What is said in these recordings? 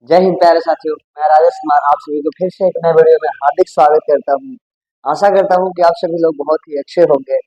जय हिंद प्यारे साथियों। मैं राजेश कुमार आप सभी को फिर से एक नए वीडियो में हार्दिक स्वागत करता हूं। आशा करता हूं कि आप सभी लोग बहुत ही अच्छे होंगे।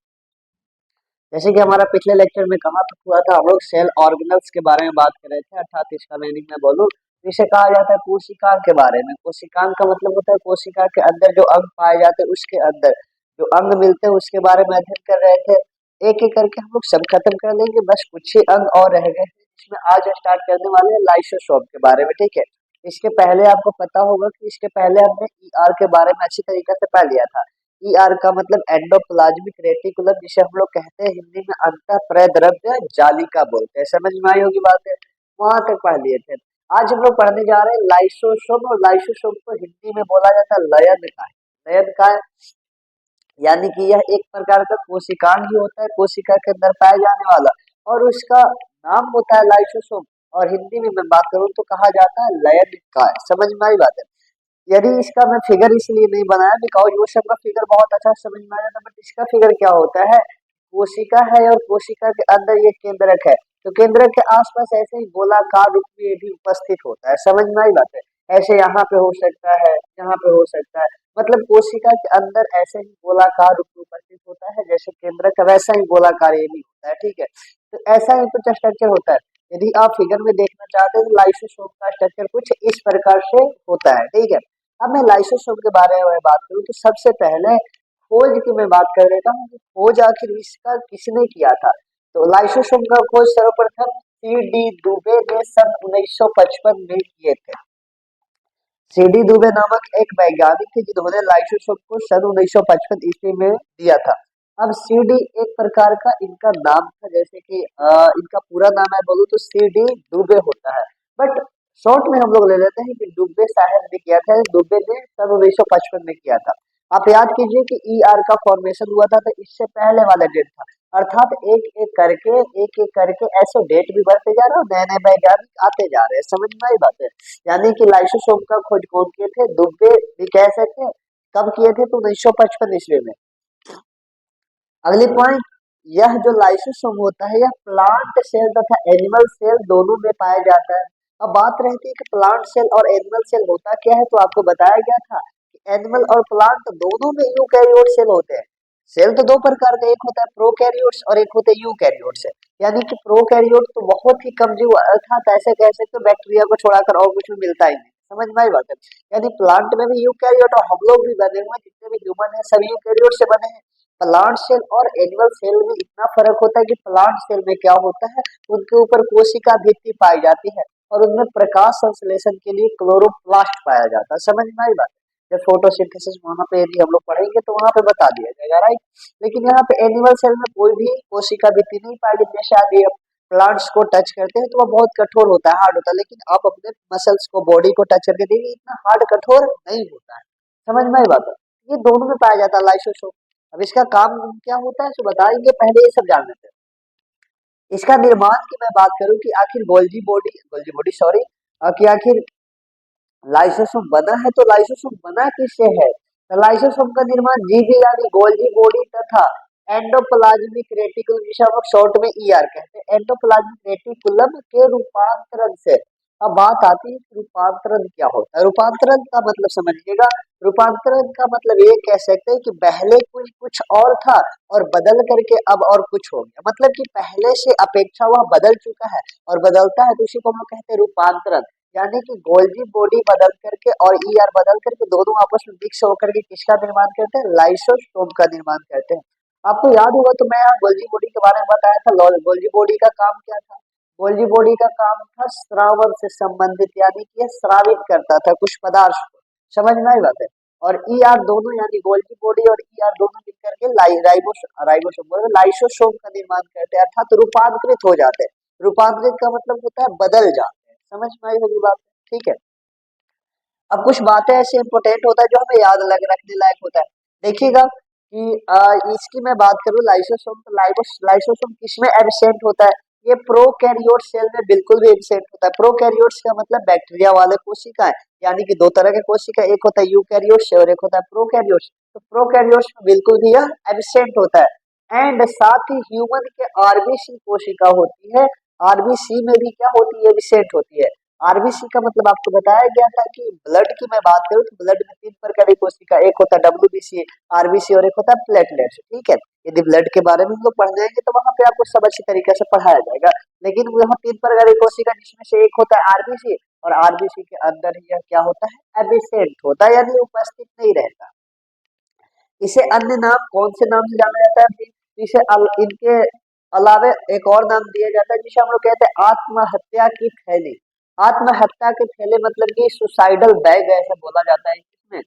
जैसे कि हमारा पिछले लेक्चर में कहा हुआ था, हम लोग सेल ऑर्गेनल्स के बारे में बात कर रहे थे, अर्थात इसका मीनिंग मैं बोलूं तो इसे कहा जाता है कोशिकांग के बारे में। कोशिकांग का मतलब होता है कोशिका के अंदर जो अंग पाए जाते हैं, उसके अंदर जो अंग मिलते हैं उसके बारे में अध्ययन कर रहे थे। एक एक करके हम लोग सब खत्म कर लेंगे, बस कुछ ही अंग और रह गए हैं जिसमें आज स्टार्ट करने वाले हैं लाइसोसोम के बारे में। ठीक है, इसके पहले आपको पता होगा कि इसके पहले हमने ईआर के बारे में अच्छी तरीके से पढ़ लिया था। ईआर का मतलब एंडोप्लाज्मिक रेटिकुलम, जिसे हम लोग कहते हैं हिंदी में अंतःप्रद्रव्य जालिका बोलते हैं। समझ में आई होगी बात है, वहां तक पढ़ लिए थे। आज हम लोग पढ़ने जा रहे हैं लाइसोसोम, और लाइसोसोम को हिंदी में बोला जाता है लयनकाय। लयनकाय यानी कि यह एक प्रकार का कोशिकांग ही होता है, कोशिका के अंदर पाया जाने वाला, और उसका नाम होता है लाइसोसोम। और हिंदी में मैं बात करूं तो कहा जाता है लयनकाय। समझ में आई बात है। यदि इसका मैं फिगर इसलिए नहीं बनाया बिकॉज वो सबका फिगर बहुत अच्छा समझ में आ जाता है, बट इसका फिगर क्या होता है, कोशिका है और कोशिका के अंदर ये केंद्रक है, तो केंद्रक के आसपास ऐसे ही गोलाकार रूप में ये भी उपस्थित होता है। समझ में आई बात है। ऐसे यहाँ पे हो सकता है, यहाँ पे हो सकता है, मतलब कोशिका के अंदर ऐसे ही गोलाकार रूप में उपस्थित होता है, जैसे केंद्रक है वैसा ही गोलाकार ये भी होता है। ठीक है, तो ऐसा ही कुछ स्ट्रक्चर होता है। यदि आप फिगर में देखना चाहते हैं तो लाइसोसोम का स्ट्रक्चर कुछ इस प्रकार से होता है। ठीक है, अब मैं लाइसोसोम के बारे में बात करूं तो सबसे पहले खोज की मैं बात कर लेता हूँ कि खोज आखिर इसका किसने किया था। तो लाइसोसोम का खोज सर्वप्रथम सी डी दुबे ने सन 1955 में किए थे। सी डी दुबे नामक एक वैज्ञानिक थे जिन्होंने लाइसोसोम को सन 1955 ईस्वी में दिया था। अब सी डी एक प्रकार का इनका नाम था, जैसे कि इनका पूरा नाम है बोलूं तो सी डी दुबे होता है, बट शॉर्ट में हम लोग ले लेते हैं कि दुबे साहब ने किया था। दुबे ने सन 1955 में किया था। आप याद कीजिए कि ई आर का फॉर्मेशन हुआ था, तो इससे पहले वाला डेट था। अर्थात एक एक करके ऐसे डेट भी बढ़ते जा रहे हैं, नए नए वैज्ञानिक आते जा रहे हैं। समझ में आई बात है। यानी कि लाइसोसोम का खोज कौन किए थे, दुबे भी कह सकते हैं। कब किए थे, तो 1955 ईस्वी में। अगली पॉइंट, यह जो लाइसोसोम होता है यह प्लांट सेल तथा एनिमल सेल दोनों में पाया जाता है। अब बात रहती है कि प्लांट सेल और एनिमल सेल होता क्या है, तो आपको बताया गया था कि एनिमल और प्लांट दोनों में यूकैरियोट सेल होते हैं। सेल तो दो प्रकार का, एक होता है प्रोकैरियोट्स और एक होते हैं यूकैरियोट्स। यानी कि प्रोकैरियोट तो बहुत ही कम जीव, अर्थात ऐसे कह सकते हो बैक्टीरिया को छोड़कर और कुछ भी मिलता ही नहीं। समझ में आई बात है। यानी प्लांट में भी यूकैरियोट, और हम लोग भी बने हुए जितने भी ह्यूमन है सभी यूकैरियोट से बने हैं। प्लांट सेल और एनिमल सेल में इतना फर्क होता है कि प्लांट सेल में क्या होता है, उनके ऊपर कोशिका भित्ति पाई जाती है और उनमें प्रकाश संश्लेषण के लिए क्लोरोप्लास्ट पाया जाता है। समझ में आई बात है। जब फोटोसिंथेसिस वहां पे यदि हम लोग पढ़ेंगे तो वहां पे बता दिया जाएगा, राइट। लेकिन यहाँ पे एनिमल सेल में कोई भी कोशिका भित्ति नहीं पाई जाती है। शायद ये प्लांट्स को टच करते हैं तो वह बहुत कठोर होता है, हार्ड होता है, लेकिन आप अपने मसल्स को, बॉडी को टच करके देखिए, इतना हार्ड कठोर नहीं होता है। समझ में आई बात है। ये दोनों में पाया जाता है लाइसोसोम। अब इसका काम क्या होता है तो बताएंगे, पहले ये सब जान लेते हैं। इसका निर्माण की मैं बात करूं कि आखिर गोल्जी बॉडी सॉरी, कि आखिर लाइसोसोम बना है, तो लाइसोसोम बना किससे है। तो लाइसोसोम का निर्माण जीवी यानी गोल्जी बॉडी तथा एंडोप्लाज्मिक रेटिकुलम, जिसे हम लोग शॉर्ट में ईआर कहते हैं, एंडोप्लाज्मिक रेटिकुलम के रूपांतरण से। अब बात आती है कि रूपांतरण क्या होता है। रूपांतरण का मतलब समझिएगा। रूपांतरण का मतलब ये कह सकते हैं कि पहले कुछ कुछ और था और बदल करके अब और कुछ हो गया, मतलब कि पहले से अपेक्षा वह बदल चुका है और बदलता है, तो उसी को हम लोग कहते हैं रूपांतरण। यानी कि गोल्जी बॉडी बदल करके और ईआर बदल करके दोनों आपस में मिक्स होकर के किसका निर्माण करते हैं, लाइसोसोम का निर्माण करते हैं। आपको याद होगा तो मैं यहाँ गोल्जी बॉडी के बारे में बताया था। गोल्जी बॉडी का काम क्या था, गोल्जी बॉडी का काम था स्रावन से संबंधित, यानी कि यह स्रावित करता था कुछ पदार्थ को। समझ में आई बात है। और ईआर दोनों यानी गोल्जी बॉडी और ईआर दोनों मिलकर के राइबोसोम लाइसोसोम का निर्माण करते हैं, अर्थात रूपांतरित हो जाते हैं। रूपांतरित का मतलब होता है बदल जाते हैं। समझ में आई होगी बात, ठीक है। अब कुछ बातें ऐसे इंपॉर्टेंट होता है जो हमें याद लग रखने लायक होता है। देखिएगा कि इसकी मैं बात करूं लाइसोसोम, तो लाइसोसोम किसमें एब्सेंट होता है, ये प्रोकैरियोट सेल में बिल्कुल भी एब्सेंट होता है। प्रोकैरियोट्स का मतलब बैक्टीरिया वाले कोशिका है, यानी कि दो तरह के कोशिका, एक होता है यूकैरियोट्स और एक होता है प्रोकैरियोट्स। तो प्रोकैरियोट्स में बिल्कुल भी यह एब्सेंट होता है। एंड साथ ही ह्यूमन के आरबीसी कोशिका होती है, आरबीसी में भी क्या होती है, एब्सेंट होती है। आरबीसी का मतलब आपको बताया गया था कि ब्लड की मैं बात करूं तो ब्लड में 3 प्रकार की कोशिका, एक होता है डब्ल्यूबीसी, आरबीसी और एक होता है प्लेटलेट्स, ठीक है। यदि ब्लड के बारे में हम लोग पढ़ जाएंगे तो वहां पे आपको सब अच्छी तरीके से पढ़ाया जाएगा। लेकिन यहाँ 3 प्रकार की कोशिका जिसमें से एक होता है आरबीसी, और आरबीसी के अंदर यह क्या होता है, एबिसेंट होता है, यानी उपस्थित नहीं रहता। इसे अन्य नाम कौन से नाम से जाना जाता है, इनके अलावा एक और नाम दिया जाता है जिसे हम लोग कहते हैं आत्महत्या की थैली। आत्महत्या के थैले मतलब कि सुसाइडल बैग ऐसा बोला जाता है इसमें।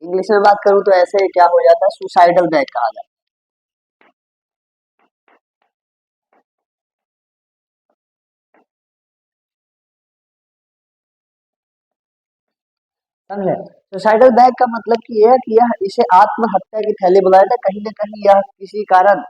इंग्लिश में बात करूं तो ऐसे क्या हो जाता है, सुसाइडल बैग कहा जाता है, समझे। सुसाइडल बैग का मतलब कि यह है कि यह इसे आत्महत्या की थैली बुलाया जाता है, कहीं ना कहीं यह किसी कारण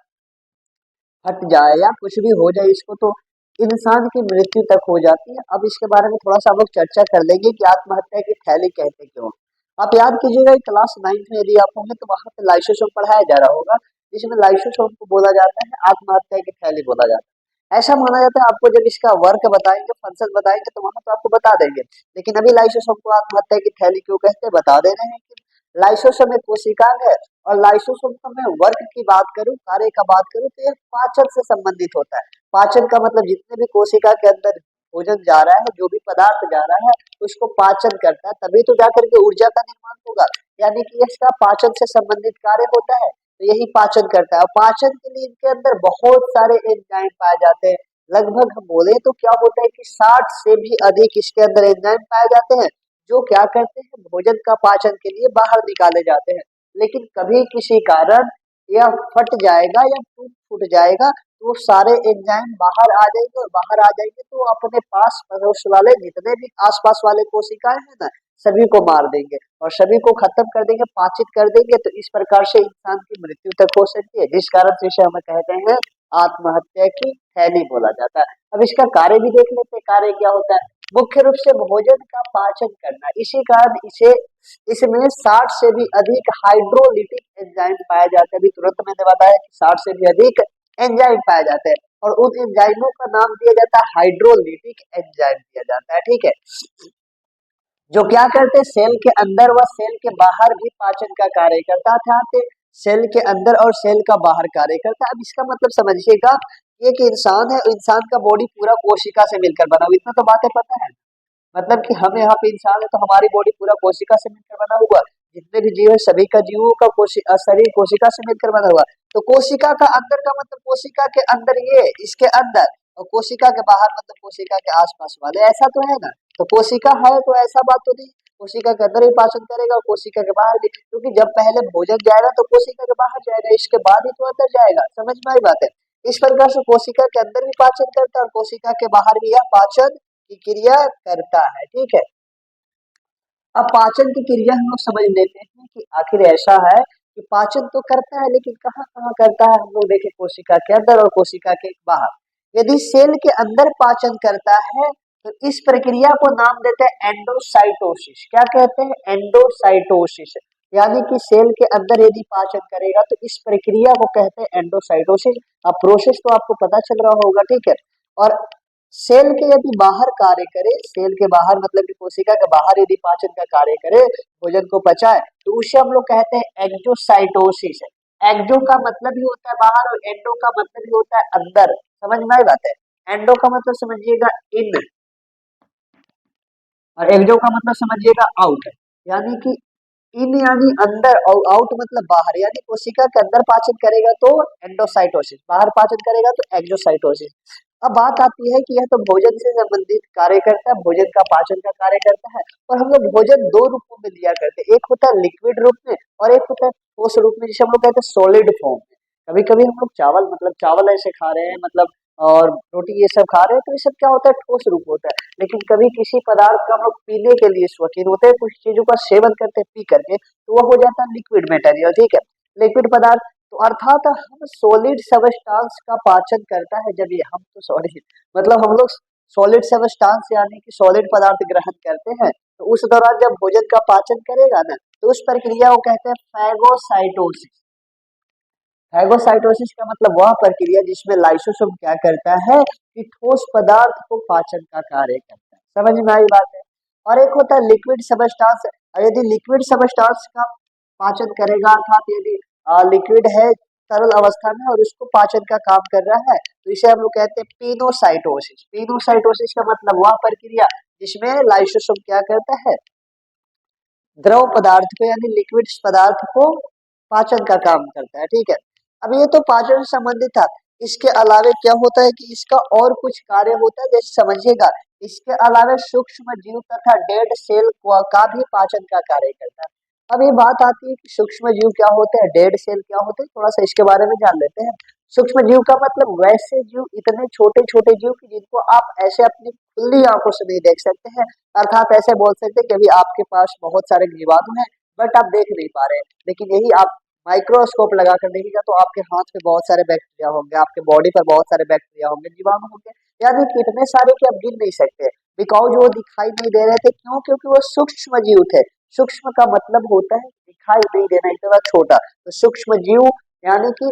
हट जाए या कुछ भी हो जाए इसको तो इंसान की मृत्यु तक हो जाती है। अब इसके बारे में थोड़ा सा हम लोग चर्चा कर लेंगे कि आत्महत्या की थैली कहते क्यों। आप याद कीजिएगा क्लास 9th में यदि आप होंगे तो वहां पे लाइसोसोम पढ़ाया जा रहा होगा, जिसमें लाइसोसोम को बोला जाता है आत्महत्या की थैली बोला जाता है। ऐसा माना जाता है आपको जब इसका वर्क बताएंगे, फंक्शन बताएंगे तो वहां तो आपको बता देंगे, लेकिन अभी लाइसोसोम को आत्महत्या की थैली क्यों कहते हैं बता दे रहे हैं कि लाइसोसोम एक कोशिका है, और लाइसोसोम का मैं वर्क की बात करूं, कार्य का बात करूं तो यह पाचन से संबंधित होता है। पाचन का मतलब जितने भी कोशिका के अंदर भोजन जा रहा है, जो भी पदार्थ जा रहा है उसको पाचन करता है, तभी तो जाकर के ऊर्जा का निर्माण होगा। यानी कि इसका पाचन से संबंधित कार्य होता है, तो यही पाचन करता है। और पाचन के लिए इनके अंदर बहुत सारे एंजाइम पाए जाते हैं। लगभग हम बोले तो क्या होता है कि 60 से भी अधिक इसके अंदर एंजाइम पाए जाते हैं, जो क्या करते हैं, भोजन का पाचन के लिए बाहर निकाले जाते हैं। लेकिन कभी किसी कारण यह फट जाएगा या टूट फूट जाएगा तो वो सारे एंजाइम बाहर आ जाएंगे, और बाहर आ जाएंगे तो अपने पास पड़ोस वाले जितने भी आसपास वाले कोशिकाएं हैं ना, सभी को मार देंगे और सभी को खत्म कर देंगे, पाचित कर देंगे। तो इस प्रकार से इंसान की मृत्यु तक हो सकती है, जिस कारण से इसे हमें कहते हैं आत्महत्या की थैली बोला जाता है। अब इसका कार्य भी देख लेते हैं, कार्य क्या होता है। मुख्य रूप से भोजन का पाचन करना, इसी कारण इसे इसमें 60 से भी अधिक हाइड्रोलिटिक एंजाइम पाए जाते हैं। अभी तुरंत मैंने बताया कि 60 से भी अधिक एंजाइम पाए जाते हैं, और उन एंजाइमों का नाम दिया जाता है हाइड्रोलिटिक एंजाइम दिया जाता है, ठीक है। जो क्या करते हैं, सेल के अंदर व सेल के बाहर भी पाचन का कार्य करता था। सेल के अंदर और सेल का बाहर कार्य करता है। अब इसका मतलब समझिएगा, ये कि इंसान है, इंसान का बॉडी पूरा कोशिका से मिलकर बना हुआ, इतना तो बातें पता है। मतलब कि हम यहाँ पे इंसान है तो हमारी बॉडी पूरा कोशिका से मिलकर बना हुआ, जितने भी जीव है सभी का जीवों का शरीर कोशिका से मिलकर बना हुआ। तो कोशिका का अंदर का मतलब कोशिका के अंदर ये इसके अंदर, और कोशिका के बाहर मतलब कोशिका के आसपास वाले, ऐसा तो है ना। तो कोशिका है तो ऐसा बात तो नहीं, कोशिका के अंदर भी पाचन करेगा और कोशिका के बाहर भी, क्योंकि जब पहले भोजन जाएगा तो कोशिका के बाहर जाएगा, इसके बाद ही तो अंदर जाएगा। समझ में आई बात है। इस प्रकार से कोशिका के अंदर भी पाचन करता है और कोशिका के बाहर भी यह पाचन की क्रिया करता है, ठीक है। अब पाचन की क्रिया हम लोग समझ लेते हैं कि आखिर ऐसा है कि पाचन तो करता है, लेकिन कहाँ कहाँ करता है, हम लोग देखें कोशिका के अंदर और कोशिका के बाहर। यदि सेल के अंदर पाचन करता है तो इस प्रक्रिया को नाम देते हैं एंडोसाइटोसिस। क्या कहते हैं, एंडोसाइटोसिस। यानी कि सेल के अंदर यदि पाचन करेगा तो इस प्रक्रिया को कहते हैं एंडोसाइटोसिस। अब प्रोसेस तो आपको पता चल रहा होगा, ठीक है। और सेल के यदि बाहर कार्य करे, सेल के बाहर मतलब कि कोशिका के बाहर यदि पाचन का कार्य करे, भोजन को पचाए, तो उसे हम लोग कहते हैं एक्जोसाइटोसिस है। एक्जो का मतलब ही होता है बाहर, और एंडो का मतलब ही होता है अंदर। समझ में आई बात है। एंडो का मतलब समझिएगा इन, और एक्जो का मतलब समझिएगा आउट। यानी कि इन यानी अंदर, और आउट मतलब बाहर। यानी कोशिका के अंदर पाचन करेगा तो एंडोसाइटोसिस, बाहर पाचन करेगा तो एक्सोसाइटोसिस। अब बात आती है कि यह तो भोजन से संबंधित कार्य करता है, भोजन का पाचन का कार्य करता है। और हम लोग भोजन दो रूपों में लिया करते हैं, एक होता है लिक्विड रूप में और एक होता है ठोस रूप में, जिसे हम लोग कहते हैं सॉलिड फॉर्म में। कभी कभी हम लोग चावल मतलब चावल ऐसे खा रहे हैं, मतलब और रोटी ये सब खा रहे हैं, तो ये सब क्या होता है, ठोस रूप होता है। लेकिन कभी किसी पदार्थ का हम लोग पीने के लिए शौकीन होते हैं, कुछ चीजों का सेवन करते हैं पी करके, तो वह हो जाता है लिक्विड मटेरियल, ठीक है, लिक्विड पदार्थ। तो अर्थात हम सॉलिड सबस्टांस का पाचन करता है जब ये, हम तो सॉरी मतलब हम लोग सॉलिड सबस्टांस यानी कि सॉलिड पदार्थ ग्रहण करते हैं, तो उस दौरान जब भोजन का पाचन करेगा ना, तो उस प्रक्रिया को कहते हैं फैगोसाइटोसिस। फैगोसाइटोसिस का मतलब वह प्रक्रिया जिसमें लाइसोसोम क्या करता है कि ठोस पदार्थ को पाचन का कार्य करता है। समझ में आई बात है। और एक होता है लिक्विड सबस्टांस। यदि लिक्विड सबस्टांस का पाचन करेगा, अर्थात यदि लिक्विड है तरल अवस्था में और उसको पाचन का काम कर रहा है, तो इसे हम लोग कहते हैं पीनोसाइटोसिस। पीनोसाइटोसिस का मतलब वह प्रक्रिया जिसमें लाइसोसोम क्या करता है, द्रव पदार्थ को यानी लिक्विड पदार्थ को पाचन का काम करता है। ठीक है, अब ये तो पाचन से संबंधित था। इसके अलावे क्या होता है कि इसका और कुछ कार्य होता है, जैसे समझिएगा, इसके अलावा सूक्ष्म जीव तथा डेड सेल का भी पाचन का कार्य करता है। अब ये बात आती है कि सूक्ष्म जीव क्या होते हैं, डेड सेल क्या होते हैं, थोड़ा सा इसके बारे में जान लेते हैं। सूक्ष्म जीव का मतलब वैसे जीव, इतने छोटे छोटे जीव कि जिनको आप ऐसे अपनी खुली आंखों से नहीं देख सकते हैं। अर्थात ऐसे बोल सकते हैं कि अभी आपके पास बहुत सारे जीवाणु हैं बट आप देख नहीं पा रहे हैं, लेकिन यही आप माइक्रोस्कोप लगाकर देखिएगा तो आपके हाथ पे बहुत सारे बैक्टीरिया होंगे, आपके बॉडी पर बहुत सारे बैक्टीरिया होंगे, जीवाणु होंगे, यानी कि इतने सारे कि आप गिन नहीं सकते। बिकॉज वो दिखाई नहीं दे रहे थे, क्यों? क्योंकि वो सूक्ष्म जीव थे। सूक्ष्म का मतलब होता है दिखाई नहीं देना, इतना छोटा। तो सूक्ष्म जीव यानी कि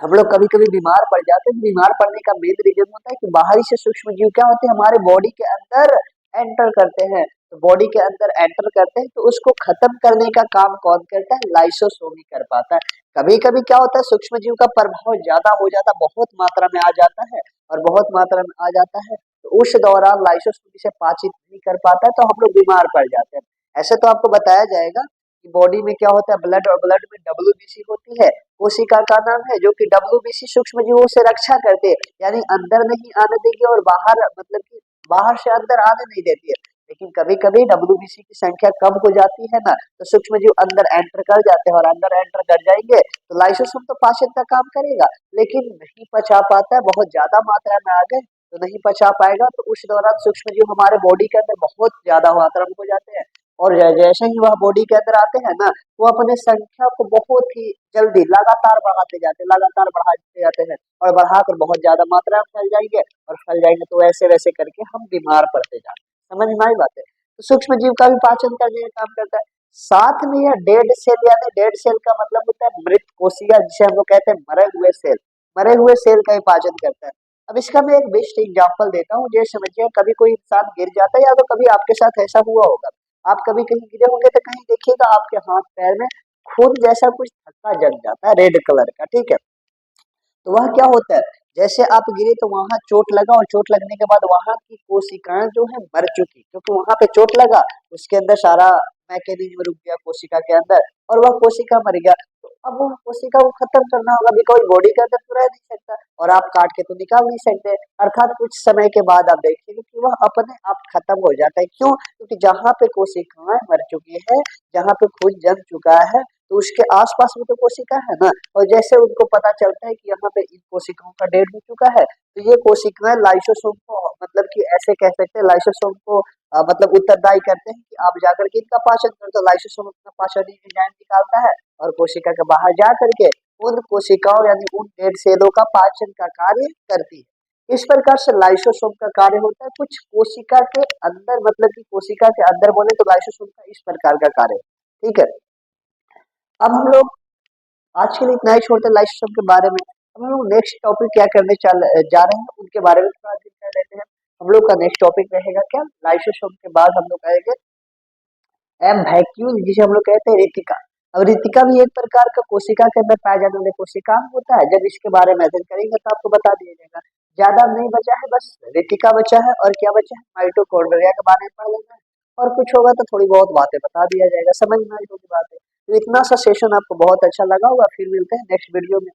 हम लोग कभी कभी बीमार पड़ जाते हैं। बीमार पड़ने का मेन रीजन होता है कि बाहरी से सूक्ष्म जीव क्या होते हैं, हमारे बॉडी के अंदर एंटर करते हैं। तो बॉडी के अंदर एंटर करते हैं तो उसको खत्म करने का काम कौन करता है, लाइसोसोम ही कर पाता है। कभी कभी क्या होता है, सूक्ष्म जीव का प्रभाव ज्यादा हो जाता है, बहुत मात्रा में आ जाता है, और बहुत मात्रा में आ जाता है तो उस दौरान लाइसोसोम इसे पाचित नहीं कर पाता है, तो हम लोग बीमार पड़ जाते हैं। ऐसे तो आपको बताया जाएगा कि बॉडी में क्या होता है, ब्लड, और ब्लड में डब्ल्यूबीसी होती है, कोशिका का नाम है, जो कि डब्ल्यूबीसी सूक्ष्म जीवों से रक्षा करते हैं, यानी अंदर नहीं आने देगी और बाहर, मतलब कि बाहर से अंदर आने नहीं देती है। लेकिन कभी कभी डब्ल्यूबीसी की संख्या कम हो जाती है ना, तो सूक्ष्म जीव अंदर एंटर कर जाते हैं, और अंदर एंटर कर जाएंगे तो लाइसोसोम तो पाचन का काम करेगा, लेकिन नहीं पचा पाता है, बहुत ज्यादा मात्रा में आ गए तो नहीं पचा पाएगा, तो उस दौरान सूक्ष्म जीव हमारे बॉडी के अंदर बहुत ज्यादा मात्रा में हो जाते हैं। और जैसे ही वह बॉडी के अंदर आते हैं ना, वो अपने संख्या को बहुत ही जल्दी लगातार बढ़ाते जाते हैं, लगातार बढ़ाते जाते हैं, और बढ़ाकर बहुत ज्यादा मात्रा में फैल जाएंगे, और फैल जाएंगे तो वैसे वैसे करके हम बीमार पड़ते जाते हैं। समझ में आई बात है? तो सूक्ष्म जीव का भी पाचन करने का काम करता है। साथ में यह डेड सेल, यानी डेड सेल का मतलब होता है मृत कोशिका, जिसे हम लोग कहते हैं मरे हुए सेल, मरे हुए सेल का ही पाचन करता है। अब इसका मैं एक बेस्ट एग्जाम्पल देता हूँ, जैसे समझिए कभी कोई इंसान गिर जाता है, या तो कभी आपके साथ ऐसा हुआ होगा, आप कभी कहीं गिरे होंगे तो कहीं देखिएगा आपके हाथ पैर में खून जैसा कुछ धक्का जम जाता है, रेड कलर का। ठीक है, तो वह क्या होता है, जैसे आप गिरे तो वहां चोट लगा, और चोट लगने के बाद वहां की कोशिकाएं जो है मर चुकी, क्योंकि वहां पे चोट लगा, उसके अंदर सारा मैकेनिज्म रुक गया कोशिका के अंदर, और वह कोशिका मर गया। तो अब वह कोशिका को खत्म करना होगा, बिकॉज बॉडी के अंदर तो रह नहीं सकता, और आप काट के तो निकाल नहीं सकते। अर्थात कुछ समय के बाद आप देखेंगे कि वह अपने आप खत्म हो जाता है। क्यों? क्योंकि जहाँ पे कोशिकाएं मर चुकी है, जहाँ पे खून जम चुका है, तो उसके आसपास में तो कोशिका है ना, और जैसे उनको पता चलता है कि यहाँ पे इन कोशिकाओं का डेड हो चुका है, तो ये कोशिकाएं लाइसोसोम को, मतलब कि ऐसे कह सकते हैं लाइसोसोम को मतलब उत्तरदायी करते हैं कि आप जाकर के इनका पाचन करो। तो लाइसोसोम अपना पाचन एंजाइम निकालता है, और कोशिका के बाहर जा करके उन कोशिकाओं यानी उन डेड सेलों का पाचन का कार्य करती है। इस प्रकार से लाइसोसोम का कार्य होता है। कुछ कोशिका के अंदर, मतलब कि कोशिका के अंदर बोले तो लाइसोसोम का इस प्रकार का कार्य है। ठीक है, अब हम लोग आज के लिए इतना ही छोड़ते हैं लाइसोसोम के बारे में। अब हम लोग नेक्स्ट टॉपिक क्या करने जा रहे हैं उनके बारे में थोड़ा कर लेते हैं। हम लोग का नेक्स्ट टॉपिक रहेगा क्या, लाइसोसोम के बाद हम लोग आएंगे एम वैक्यूल, जिसे हम लोग कहते हैं रितिका। अब रितिका भी एक प्रकार का कोशिका के अंदर पाया जाने वाला कोशिका होता है। जब इसके बारे में अध्ययन करेंगे तो आपको बता दिया जाएगा। ज्यादा नहीं बचा है, बस रितिका बचा है, और क्या बचा है, माइटोकॉन्ड्रिया के बारे में पढ़ लेना है, और कुछ होगा तो थोड़ी बहुत बातें बता दिया जाएगा, समझ में आई होगी बातें। तो इतना सा सेशन आपको बहुत अच्छा लगा होगा। फिर मिलते हैं नेक्स्ट वीडियो में।